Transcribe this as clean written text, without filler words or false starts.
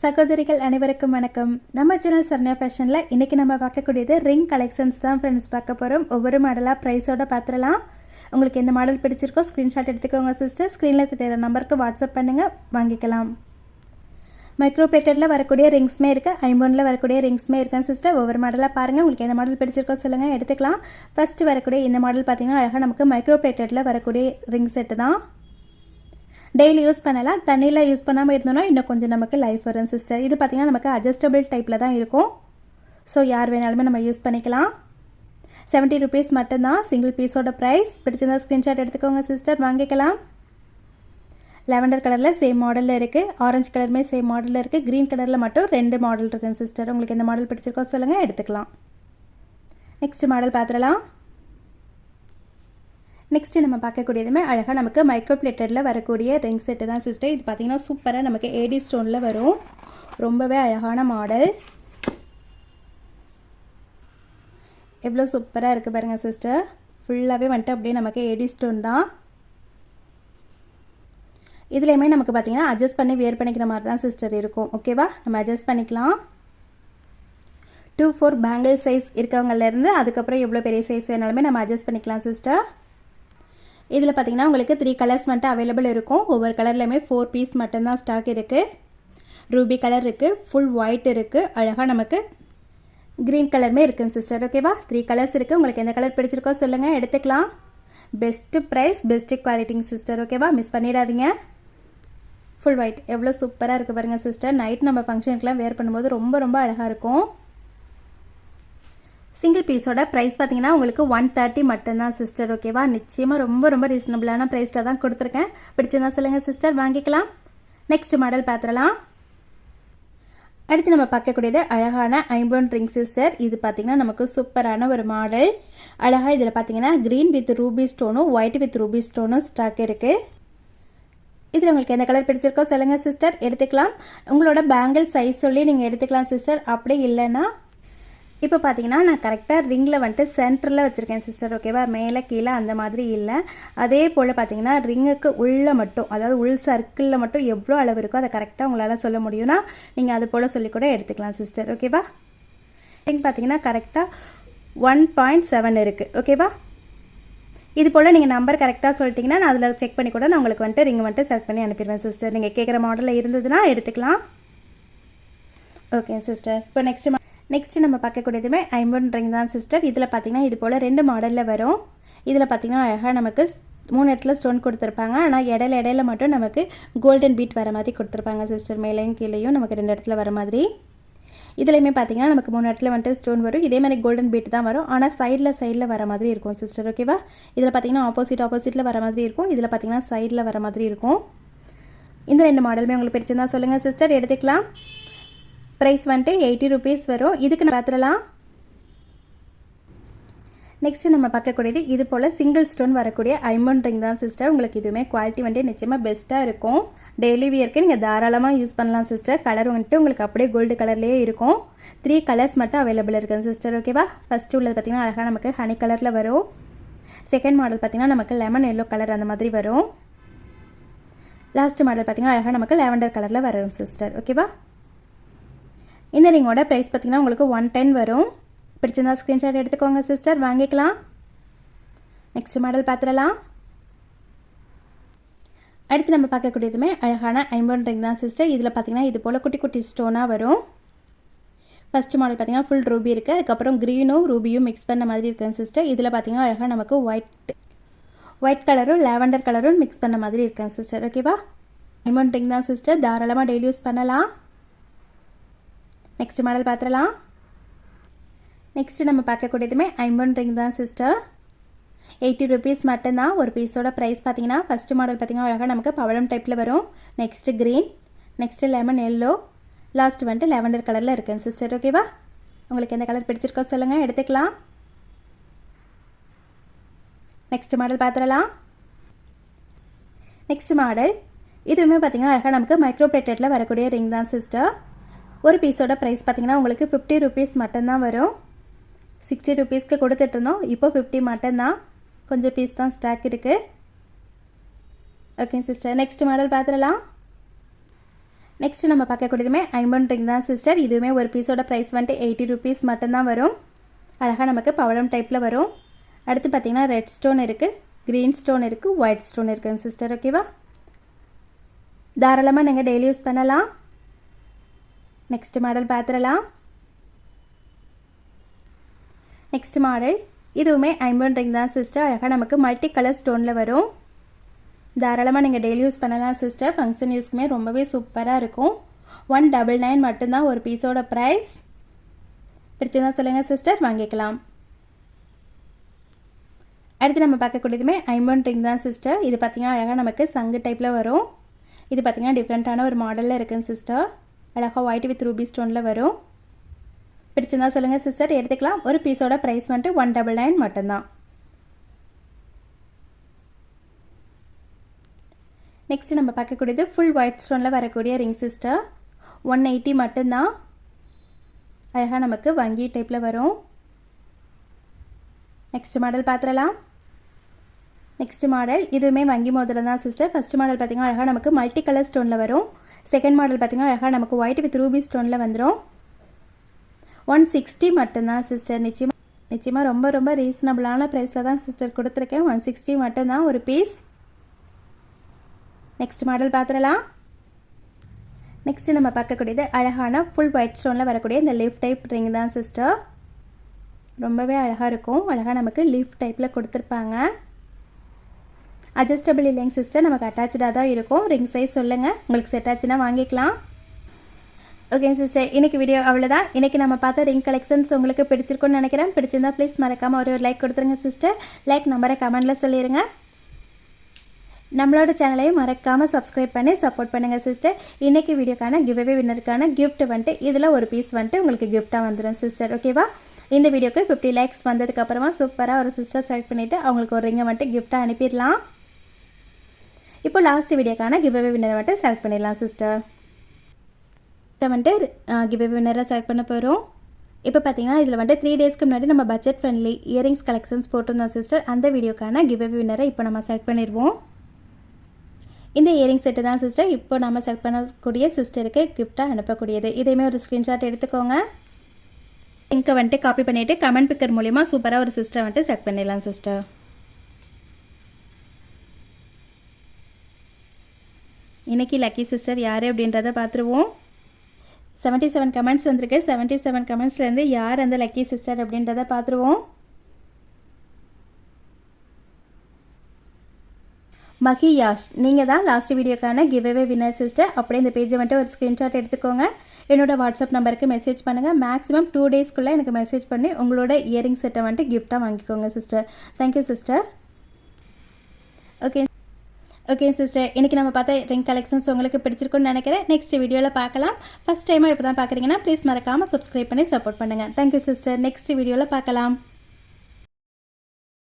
சகோதரிகள் அனைவருக்கும் வணக்கம். நம்ம சேனல் சரண்யா ஃபேஷனில் இன்றைக்கி நம்ம பார்க்கக்கூடியது ரிங் கலெக்ஷன்ஸ் தான் ஃப்ரெண்ட்ஸ் பார்க்க போகிறோம். ஒவ்வொரு மாடலாக ப்ரைஸோடு பார்த்துடலாம். உங்களுக்கு எந்த மாடல் பிடிச்சிருக்கோ ஸ்க்ரீன்ஷாட் எடுத்துக்கோங்க சிஸ்டர். ஸ்க்ரீனில் தெரிகிற நம்பருக்கு வாட்ஸ்அப் பண்ணுங்கள், வாங்கிக்கலாம். மைக்ரோ பிளேட்டடில் வரக்கூடிய ரிங்ஸுமே இருக்குது, ஐம்பொனில் வரக்கூடிய ரிங்ஸுமே இருக்காங்க சிஸ்டர். ஒவ்வொரு மாடலாக பாருங்கள், உங்களுக்கு எந்த மாடல் பிடிச்சிருக்கோ சொல்லுங்கள், எடுத்துக்கலாம். ஃபஸ்ட்டு வரக்கூடிய இந்த மாடல் பார்த்திங்கன்னா அழகாக நமக்கு மைக்ரோ பிளேட்டடில் வரக்கூடிய ரிங் செட்டு தான். டெய்லி யூஸ் பண்ணலாம். தண்ணியில் யூஸ் பண்ணாமல் இருந்தோன்னா இன்னும் கொஞ்சம் நமக்கு லைஃப் வரும் சிஸ்டர். இது பார்த்திங்கன்னா நமக்கு அட்ஜஸ்டபிள் டைப்பில் தான் இருக்கும். ஸோ யார் வேணாலுமே நம்ம யூஸ் பண்ணிக்கலாம். 70 rupees மட்டும்தான் சிங்கிள் பீஸோட ப்ரைஸ். பிடிச்சிருந்தா ஸ்க்ரீன்ஷாட் எடுத்துக்கோங்க சிஸ்டர், வாங்கிக்கலாம். லாவெண்டர் கலரில் சேம் மாடலில் இருக்குது, ஆரஞ்சு கலருமே சேம் மாடலில் இருக்குது, க்ரீன் கலரில் மட்டும் 2 மாடல் இருக்குங்க சிஸ்டர். உங்களுக்கு எந்த மாடல் பிடிச்சிருக்கோ சொல்லுங்கள், எடுத்துக்கலாம். நெக்ஸ்ட் மாடல் பார்த்துடலாம். நெக்ஸ்ட்டு நம்ம பார்க்கக்கூடியதுமே அழகாக நமக்கு மைக்ரோ பிளேட்டடில் வரக்கூடிய ரிங் செட்டு தான் சிஸ்டர். இது பார்த்திங்கன்னா சூப்பராக நமக்கு ஏடி ஸ்டோனில் வரும். ரொம்பவே அழகான மாடல். எவ்வளோ சூப்பராக இருக்குது பாருங்கள் சிஸ்டர். ஃபுல்லாகவே வந்துட்டு அப்படியே நமக்கு ஏடி ஸ்டோன் தான். இதுலேயுமே நமக்கு பார்த்திங்கன்னா அட்ஜஸ்ட் பண்ணி வேர் பண்ணிக்கிற மாதிரி தான் சிஸ்டர் இருக்கும். ஓகேவா, நம்ம அட்ஜஸ்ட் பண்ணிக்கலாம். 2-4 பேங்கிள் சைஸ் இருக்கவங்கலேருந்து அதுக்கப்புறம் எவ்வளோ பெரிய சைஸ் வேணாலுமே நம்ம அட்ஜஸ்ட் பண்ணிக்கலாம் சிஸ்டர். இதில் பார்த்திங்கன்னா உங்களுக்கு 3 கலர்ஸ் மட்டும் அவைலபிள் இருக்கும். ஒவ்வொரு கலர்லையுமே 4 பீஸ் மட்டும்தான் ஸ்டாக் இருக்குது. ரூபி கலர் இருக்குது, ஃபுல் ஒயிட் இருக்குது, அழகாக நமக்கு க்ரீன் கலருமே இருக்குங்க சிஸ்டர். ஓகேவா, 3 கலர்ஸ் இருக்குது. உங்களுக்கு எந்த கலர் பிடிச்சிருக்கோ சொல்லுங்கள், எடுத்துக்கலாம். பெஸ்ட்டு ப்ரைஸ், பெஸ்ட்டு குவாலிட்டிங்க சிஸ்டர். ஓகேவா, மிஸ் பண்ணிடாதீங்க. ஃபுல் ஒயிட் எவ்வளோ சூப்பராக இருக்குது பாருங்கள் சிஸ்டர். நைட் நம்ம ஃபங்க்ஷனுக்குலாம் வேர் பண்ணும்போது ரொம்ப ரொம்ப அழகாக இருக்கும். சிங்கிள் பீஸோட ப்ரைஸ் பார்த்திங்கன்னா உங்களுக்கு 130 மட்டும்தான் சிஸ்டர். ஓகேவா, நிச்சயமாக ரொம்ப ரொம்ப ரீசனபிளான ப்ரைஸில் தான் கொடுத்துருக்கேன். பிடிச்சிருந்தா சொல்லுங்கள் சிஸ்டர், வாங்கிக்கலாம். நெக்ஸ்ட் மாடல் பார்த்துடலாம். அடுத்து நம்ம பார்க்கக்கூடியது அழகான ஐம்பொன் ரிங் சிஸ்டர். இது பார்த்திங்கன்னா நமக்கு சூப்பரான ஒரு மாடல். அழகாக இதில் பார்த்திங்கன்னா க்ரீன் வித் ரூபி ஸ்டோனும் ஒயிட் வித் ரூபி ஸ்டோனும் ஸ்டாக் இருக்குது. இதில் உங்களுக்கு எந்த கலர் பிடிச்சிருக்கோ சொல்லுங்கள் சிஸ்டர், எடுத்துக்கலாம். உங்களோட பேங்கிள் சைஸ் சொல்லி நீங்கள் எடுத்துக்கலாம் சிஸ்டர். அப்படி இல்லைன்னா இப்போ பார்த்தீங்கன்னா நான் கரெக்டாக ரிங்கில் வந்துட்டு சென்டரில் வச்சுருக்கேன் சிஸ்டர். ஓகேவா, மேலே கீழே அந்த மாதிரி இல்லை. அதே போல் பார்த்தீங்கன்னா ரிங்குக்கு உள்ளே மட்டும், அதாவது உள் சர்க்கிளில் மட்டும் எவ்வளோ அளவு இருக்கோ அதை கரெக்டாக உங்களால் சொல்ல முடியும்னா நீங்கள் அது போல் சொல்லி கூட எடுத்துக்கலாம் சிஸ்டர். ஓகேவா, ரிங் பார்த்தீங்கன்னா கரெக்டாக 1.7 இருக்குது. ஓகேவா, இது போல் நீங்கள் நம்பர் கரெக்டாக சொல்லிட்டிங்கன்னா நான் அதில் செக் பண்ணி கூட நான் உங்களுக்கு வந்துட்டு ரிங் வந்துட்டு செலக்ட் பண்ணி அனுப்பிடுவேன் சிஸ்டர். நீங்கள் கேட்குற மாடலில் இருந்ததுன்னா எடுத்துக்கலாம். Okay sister. இப்போ நெக்ஸ்ட்டு நம்ம பார்க்கக்கூடியதுமே ஐம்பொன் ரிங் தான் சிஸ்டர். இதில் பார்த்திங்கன்னா இது போல் 2 மாடலில் வரும். இதில் பார்த்திங்கன்னா அழகாக நமக்கு 3 இடத்துல ஸ்டோன் கொடுத்துருப்பாங்க. ஆனால் இடையில மட்டும் நமக்கு கோல்டன் பீட் வர மாதிரி கொடுத்துருப்பாங்க சிஸ்டர். மேலேயும் கீழேயும் நமக்கு 2 இடத்துல வர மாதிரி. இதுலேயுமே பார்த்திங்கன்னா நமக்கு 3 இடத்துல வந்துட்டு ஸ்டோன் வரும். இதே மாதிரி கோல்டன் பீட் தான் வரும். ஆனால் சைடில் வர மாதிரி இருக்கும் சிஸ்டர். ஓகேவா, இதில் பார்த்திங்கன்னா ஆப்போசிட்டில் வர மாதிரி இருக்கும். இதில் பார்த்திங்கன்னா சைடில் வர மாதிரி இருக்கும். இந்த 2 மாடலுமே உங்களுக்கு பிடிச்சிருந்தா சொல்லுங்கள் சிஸ்டர், எடுத்துக்கலாம். ப்ரைஸ் வந்துட்டு 80 rupees வரும். இதுக்கு நான் பார்த்துடலாம். நெக்ஸ்ட்டு நம்ம பார்க்கக்கூடியது இது போல் சிங்கிள் ஸ்டோன் வரக்கூடிய ஐம்பொன் ரிங் தான் சிஸ்டர். உங்களுக்கு இதுவுமே குவாலிட்டி வந்துட்டு நிச்சயமாக பெஸ்ட்டாக இருக்கும். டெய்லி வியர்க்கு நீங்கள் தாராளமாக யூஸ் பண்ணலாம் சிஸ்டர். கலர் வந்துட்டு உங்களுக்கு அப்படியே கோல்டு கலர்லேயே இருக்கும். 3 கலர்ஸ் மட்டும் அவைலபிள் இருக்குங்க சிஸ்டர். ஓகேவா, ஃபஸ்ட்டு உள்ளது பார்த்திங்கன்னா அழகாக நமக்கு ஹனி கலரில் வரும். செகண்ட் மாடல் பார்த்திங்கன்னா நமக்கு லெமன் எல்லோ கலர் அந்த மாதிரி வரும். லாஸ்ட் மாடல் பார்த்திங்கன்னா அழகாக நமக்கு லாவெண்டர் கலரில் வரும் சிஸ்டர். ஓகேவா, இந்த ரிங்கோட ப்ரைஸ் பார்த்திங்கன்னா உங்களுக்கு 110 வரும். பிடிச்சிருந்தா ஸ்க்ரீன்ஷாட் எடுத்துக்கோங்க சிஸ்டர், வாங்கிக்கலாம். நெக்ஸ்ட் மாடல் பார்த்துடலாம். அடுத்து நம்ம பார்க்கக்கூடியதுமே அழகான ஐம்பொன் ரிங் தான் சிஸ்டர். இதில் பார்த்திங்கன்னா இது போல் குட்டி குட்டி ஸ்டோனாக வரும். ஃபஸ்ட்டு மாடல் பார்த்திங்கன்னா ஃபுல் ரூபி இருக்குது. அதுக்கப்புறம் க்ரீனும் ரூபியும் மிக்ஸ் பண்ண மாதிரி இருக்குங்க சிஸ்டர். இதில் பார்த்திங்கன்னா அழகாக நமக்கு ஒயிட் கலரும் லாவெண்டர் கலரும் மிக்ஸ் பண்ண மாதிரி இருக்குங்க சிஸ்டர். ஓகேவா, ஐம்பொன் ரிங் தான் சிஸ்டர், தாராளமாக டெய்லி யூஸ் பண்ணலாம். நெக்ஸ்ட் மாடல் பார்த்துடலாம். நெக்ஸ்ட்டு நம்ம பார்க்கக்கூடியதுமே ஐம்பொன் ரிங் தான் சிஸ்டர். 80 rupees மட்டும்தான் ஒரு பீஸோட ப்ரைஸ். பார்த்தீங்கன்னா ஃபஸ்ட்டு மாடல் பார்த்திங்கன்னா அழகாக நமக்கு பவளம் டைப்பில் வரும். Next green, next lemon yellow, last வந்துட்டு லாவெண்டர் கலரில் இருக்குங்க சிஸ்டர். ஓகேவா, உங்களுக்கு எந்த கலர் பிடிச்சிருக்கோ சொல்லுங்கள், எடுத்துக்கலாம். நெக்ஸ்ட் மாடல் பார்த்துடலாம். நெக்ஸ்ட் மாடல் இதுவுமே பார்த்திங்கன்னா அழகாக நமக்கு மைக்ரோ பிளேட்டடில் வரக்கூடிய ரிங் தான் சிஸ்டர். ஒரு பீஸோட ப்ரைஸ் பார்த்திங்கன்னா உங்களுக்கு 50 rupees மட்டும்தான் வரும். 60 rupeesக்கு கொடுத்துட்ருந்தோம். இப்போ 50 மட்டும்தான். கொஞ்சம் பீஸ் தான் ஸ்டாக் இருக்குது. Okay sister. நெக்ஸ்ட் மாடல் பார்த்துடலாம். நெக்ஸ்ட் நம்ம பார்க்கக்கூடியதுமே ஐம்பன் ரிங் தான் சிஸ்டர். இதுவுமே ஒரு பீஸோட ப்ரைஸ் வந்துட்டு 80 ருபீஸ் மட்டும்தான் வரும். அழகாக நமக்கு பவளம் டைப்பில் வரும். அடுத்து பார்த்திங்கன்னா ரெட் ஸ்டோன் இருக்குது, க்ரீன் ஸ்டோன் இருக்குது, ஒயிட் ஸ்டோன் இருக்குங்க சிஸ்டர். ஓகேவா, தாராளமாக நீங்கள் டெய்லி யூஸ் பண்ணலாம். நெக்ஸ்ட் மாடல் பார்த்துடலாம். நெக்ஸ்ட் மாடல் இதுவுமே ஐம்பன் ரிங் தான் சிஸ்டர். அழகாக நமக்கு மல்டி கலர் ஸ்டோனில் வரும். தாராளமாக நீங்கள் டெய்லி யூஸ் பண்ணலாம் சிஸ்டர். ஃபங்க்ஷன் யூஸ்க்குமே ரொம்பவே சூப்பராக இருக்கும். 199 மட்டும்தான் ஒரு பீஸோட ப்ரைஸ். பிடிச்சதா சொல்லுங்கள் சிஸ்டர், வாங்கிக்கலாம். அடுத்து நம்ம பார்க்கக்கூடியதுமே ஐம்பன் ரிங் தான் சிஸ்டர். இது பார்த்திங்கன்னா அழகாக நமக்கு சங்கு டைப்பில் வரும். இது பார்த்திங்கன்னா டிஃப்ரெண்ட்டான ஒரு மாடலில் இருக்குங்க சிஸ்டர். அழகாக ஒயிட் வித் ரூபி ஸ்டோனில் வரும். பிடிச்சிருந்தா சொல்லுங்கள் சிஸ்டர், எடுத்துக்கலாம். ஒரு பீஸோட ப்ரைஸ் வந்துட்டு 199 மட்டும்தான். நெக்ஸ்ட் நம்ம பார்க்கக்கூடியது ஃபுல் ஒயிட் ஸ்டோனில் வரக்கூடிய ரிங் சிஸ்டர். 180 மட்டும்தான். அழகாக நமக்கு வங்கி டைப்பில் வரும். நெக்ஸ்ட் மாடல் பார்த்துடலாம். நெக்ஸ்ட் மாடல் இதுவுமே வங்கி மோதிரம் தான் சிஸ்டர். ஃபஸ்ட் மாடல் பார்த்திங்கன்னா அழகாக நமக்கு மல்டி கலர் ஸ்டோனில் வரும். செகண்ட் மாடல் பார்த்திங்கன்னா அழகாக நமக்கு ஒயிட் வித் ரூபி ஸ்டோனில் வந்துடும். 160 மட்டும்தான் சிஸ்டர். நிச்சயமாக ரொம்ப ரொம்ப ரீசனபிளான ப்ரைஸில் தான் சிஸ்டர் கொடுத்துருக்கேன். 160 மட்டும்தான் ஒரு பீஸ். நெக்ஸ்ட் மாடல் பார்த்துடலாம். நெக்ஸ்ட்டு நம்ம பார்க்கக்கூடியது அழகான ஃபுல் ஒயிட் ஸ்டோனில் வரக்கூடிய இந்த லீஃப் டைப் ரிங் தான் சிஸ்டர். ரொம்பவே அழகாக இருக்கும். அழகாக நமக்கு லீஃப் டைப்பில் கொடுத்துருப்பாங்க. அட்ஜஸ்டபிள் இல்லைங்க சிஸ்டர், நமக்கு அட்டாச்சாக தான் இருக்கும். ரிங் சைஸ் சொல்லுங்கள், உங்களுக்கு செட் ஆச்சுன்னா வாங்கிக்கலாம். ஓகே சிஸ்டர், இன்றைக்கி வீடியோ அவ்வளோதான். இன்றைக்கி நம்ம பார்த்த ரிங் கலெக்ஷன்ஸ் உங்களுக்கு பிடிச்சிருக்குன்னு நினைக்கிறேன். பிடிச்சிருந்தா ப்ளீஸ் மறக்காமல் ஒரு லைக் கொடுத்துருங்க சிஸ்டர். லைக் நம்பரை கமெண்டில் சொல்லிடுங்க. நம்மளோட சேனலையும் மறக்காமல் சப்ஸ்கிரைப் பண்ணி சப்போர்ட் பண்ணுங்கள் சிஸ்டர். இன்றைக்கி வீடியோக்கான கிவ்அவே வின்னருக்கான கிஃப்ட் வந்துட்டு இதில் ஒரு பீஸ் வந்துட்டு உங்களுக்கு கிஃப்ட்டாக வந்துடும் சிஸ்டர். ஓகேவா, இந்த வீடியோக்கு 50 லைக்ஸ் வந்ததுக்கப்புறமா சூப்பராக ஒரு சிஸ்டர் செலக்ட் பண்ணிவிட்டு அவங்களுக்கு ஒரு ரிங்கை வந்துட்டு கிஃப்ட்டாக அனுப்பிடலாம். இப்போ லாஸ்ட் வீடியோக்கான கிவ்அவே வின்னரை வந்துட்டு செலக்ட் பண்ணிடலாம் சிஸ்டர். வந்துட்டு கிவ்அவே வின்னரை செலக்ட் பண்ண போகிறோம். இப்போ பார்த்தீங்கன்னா இதில் வந்துட்டு 3 டேஸ்க்கு முன்னாடி நம்ம பட்ஜெட் ஃப்ரெண்ட்லி இயரிங்ஸ் கலெக்ஷன்ஸ் போட்டிருந்தோம் சிஸ்டர். அந்த வீடியோக்கான கிவ்அவே வின்னரை இப்போ நம்ம செலக்ட் பண்ணிடுவோம். இந்த இயரிங் செட்டு தான் சிஸ்டர் இப்போ நம்ம செலக்ட் பண்ணக்கூடிய சிஸ்டருக்கு கிஃப்ட்டாக அனுப்பக்கூடியது. இதையுமே ஒரு ஸ்க்ரீன்ஷாட் எடுத்துக்கோங்க. லிங்கை வந்துட்டு காப்பி பண்ணிவிட்டு கமெண்ட் பிக்கர் மூலிமா சூப்பராக ஒரு சிஸ்டர் வந்துட்டு செலக்ட் பண்ணிடலாம் சிஸ்டர். இன்றைக்கி லக்கி சிஸ்டர் யார் அப்படின்றத பார்த்துருவோம். 77 கமெண்ட்ஸ் வந்திருக்கு. 77 கமெண்ட்ஸ்லேருந்து யார் அந்த லக்கி சிஸ்டர் அப்படின்றத பார்த்துருவோம். மஹியாஷ், நீங்கள் தான் லாஸ்ட் வீடியோக்கான கிவ்அவே வின்னர் சிஸ்டர். அப்படியே இந்த பேஜை வந்துட்டு ஒரு ஸ்க்ரீன்ஷாட் எடுத்துக்கோங்க. என்னோடய வாட்ஸ்அப் நம்பருக்கு மெசேஜ் பண்ணுங்கள். மேக்ஸிமம் 2 டேஸ்க்குள்ளே எனக்கு மெசேஜ் பண்ணி உங்களோட இயரிங் செட்டை வந்துட்டு கிஃப்ட்டாக வாங்கிக்கோங்க sister. Thank you sister. Okay sister, இன்றைக்கி நம்ம பார்த்த ரிங் கலெக்ஷன்ஸ் உங்களுக்கு பிடிச்சிருக்குன்னு நினைக்கிறேன். நெக்ஸ்ட் வீடியோவில் பார்க்கலாம். ஃபஸ்ட் டைமாக இப்போ தான் பார்க்குறீங்கன்னா ப்ளீஸ் மறக்காமல் சப்ஸ்கிரைப் பண்ணி சப்போர்ட் பண்ணுங்கள். Thank you sister. நெக்ஸ்ட் வீடியோவில் பார்க்கலாம்.